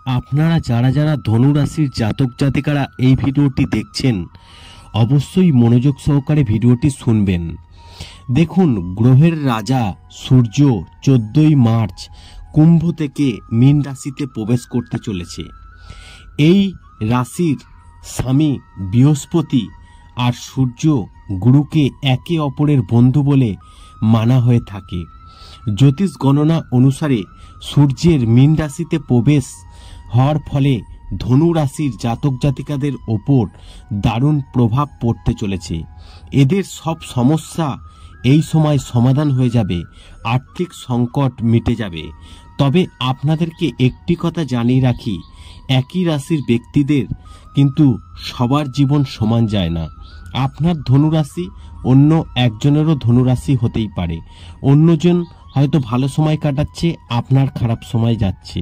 আপনারা যারা যারা ধনু রাশির জাতক জাতিকারা এই ভিডিওটি দেখছেন অবশ্যই মনোযোগ সহকারে ভিডিওটি শুনবেন। দেখুন, গ্রহের রাজা সূর্য 14ই মার্চ কুম্ভ থেকে মীন রাশিতে প্রবেশ করতে চলেছে। এই রাশির স্বামী বৃহস্পতি আর সূর্য গুরুকে একে অপরের বন্ধু বলে মানা হয়ে থাকে। জ্যোতিষ গণনা অনুসারে সূর্যের মীন রাশিতে প্রবেশ হওয়ার ফলে ধনু রাশির জাতক জাতিকাদের ওপর দারুণ প্রভাব পড়তে চলেছে। এদের সব সমস্যা এই সময় সমাধান হয়ে যাবে, আর্থিক সংকট মিটে যাবে। তবে আপনাদেরকে একটি কথা জানিয়ে রাখি, একই রাশির ব্যক্তিদের কিন্তু সবার জীবন সমান যায় না। আপনার ধনুরাশি অন্য একজনেরও ধনুরাশি হতেই পারে। অন্যজন হয়তো ভালো সময় কাটাচ্ছে, আপনার খারাপ সময় যাচ্ছে।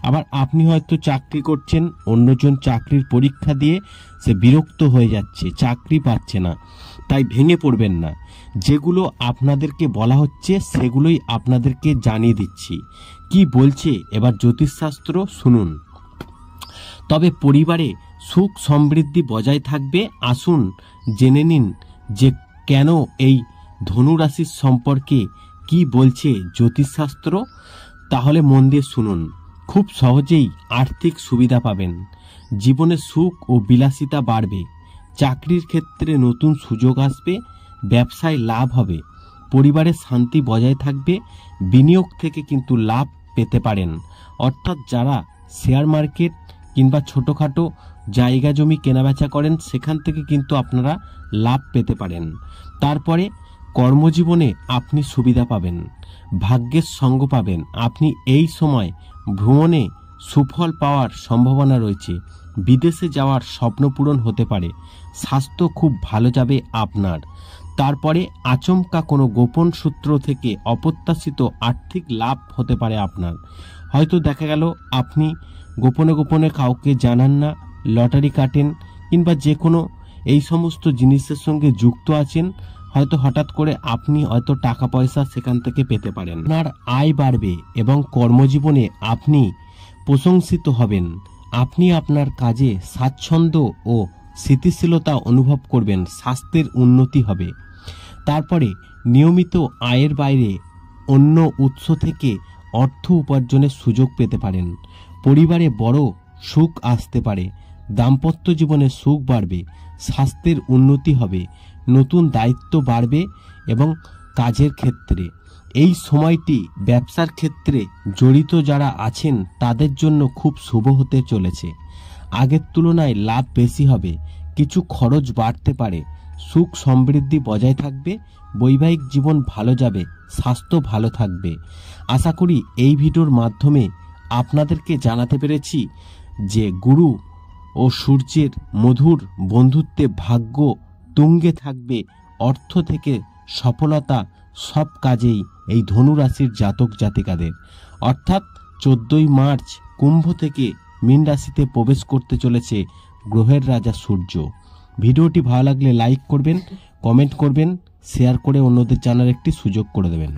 আবার আপনি হয়তো চাকরি করছেন, অন্যজন চাকরির পরীক্ষা দিয়ে সে বিরক্ত হয়ে যাচ্ছে, চাকরি পাচ্ছে না। তাই ভেঙে পড়বেন না। যেগুলো আপনাদেরকে বলা হচ্ছে সেগুলোই আপনাদেরকে জানিয়ে দিচ্ছি। কি বলছে এবার জ্যোতিষশাস্ত্র শুনুন। তবে পরিবারে সুখ সমৃদ্ধি বজায় থাকবে। আসুন জেনে নিন যে কেন এই ধনু রাশির সম্পর্কে কি বলছে জ্যোতিষশাস্ত্র। তাহলে মন দিয়ে শুনুন। খুব সহজেই আর্থিক সুবিধা পাবেন, জীবনে সুখ ও বিলাসিতা বাড়বে, চাকরির ক্ষেত্রে নতুন সুযোগ আসবে, ব্যবসায় লাভ হবে, পরিবারের শান্তি বজায় থাকবে, বিনিয়োগ থেকে কিন্তু লাভ পেতে পারেন। অর্থাৎ যারা শেয়ার মার্কেট কিংবা ছোটোখাটো জায়গা জমি কেনাবেচা করেন সেখান থেকে কিন্তু আপনারা লাভ পেতে পারেন। তারপরে কর্মজীবনে আপনি সুবিধা পাবেন, ভাগ্যের সঙ্গ পাবেন। আপনি এই সময় ভ্রমণে সুফল পাওয়ার সম্ভাবনা রয়েছে, বিদেশে যাওয়ার স্বপ্ন পূরণ হতে পারে, স্বাস্থ্য খুব ভালো যাবে আপনার। তারপরে আচমকা কোনো গোপন সূত্র থেকে অপ্রত্যাশিত আর্থিক লাভ হতে পারে আপনার। হয়তো দেখা গেল আপনি গোপনে গোপনে কাউকে জানান না, লটারি কাটেন কিংবা যে কোনো এই সমস্ত জিনিসের সঙ্গে যুক্ত আছেন, হয়তো হঠাৎ করে আপনি হয়তো টাকা পয়সা সেখান থেকে পেতে পারেন। আপনার আয় বাড়বে এবং কর্মজীবনে আপনি প্রশংসিত হবেন। আপনি আপনার কাজে স্বাচ্ছন্দ্য ও স্থিতিশীলতা অনুভব করবেন, স্বাস্থ্যের উন্নতি হবে। তারপরে নিয়মিত আয়ের বাইরে অন্য উৎস থেকে অর্থ উপার্জনের সুযোগ পেতে পারেন। পরিবারে বড় সুখ আসতে পারে, দাম্পত্য জীবনে সুখ বাড়বে, স্বাস্থ্যের উন্নতি হবে, নতুন দায়িত্ব বাড়বে এবং কাজের ক্ষেত্রে এই সময়টি ব্যবসার ক্ষেত্রে জড়িত যারা আছেন তাদের জন্য খুব শুভ হতে চলেছে। আগের তুলনায় লাভ বেশি হবে, কিছু খরচ বাড়তে পারে, সুখ সমৃদ্ধি বজায় থাকবে, বৈবাহিক জীবন ভালো যাবে, স্বাস্থ্য ভালো থাকবে। আশা করি এই ভিডিওর মাধ্যমে আপনাদেরকে জানাতে পেরেছি যে গুরু ও সূর্যের মধুর বন্ধুত্বে ভাগ্য তুঙ্গে থাকবে, অর্থ থেকে সফলতা সব কাজেই এই ধনু রাশির জাতক জাতিকাদের। অর্থাৎ 14ই মার্চ কুম্ভ থেকে মীন রাশিতে প্রবেশ করতে চলেছে গ্রহের রাজা সূর্য। ভিডিওটি ভালো লাগলে লাইক করবেন, কমেন্ট করবেন, শেয়ার করে অন্যদের জানার একটি সুযোগ করে দেবেন।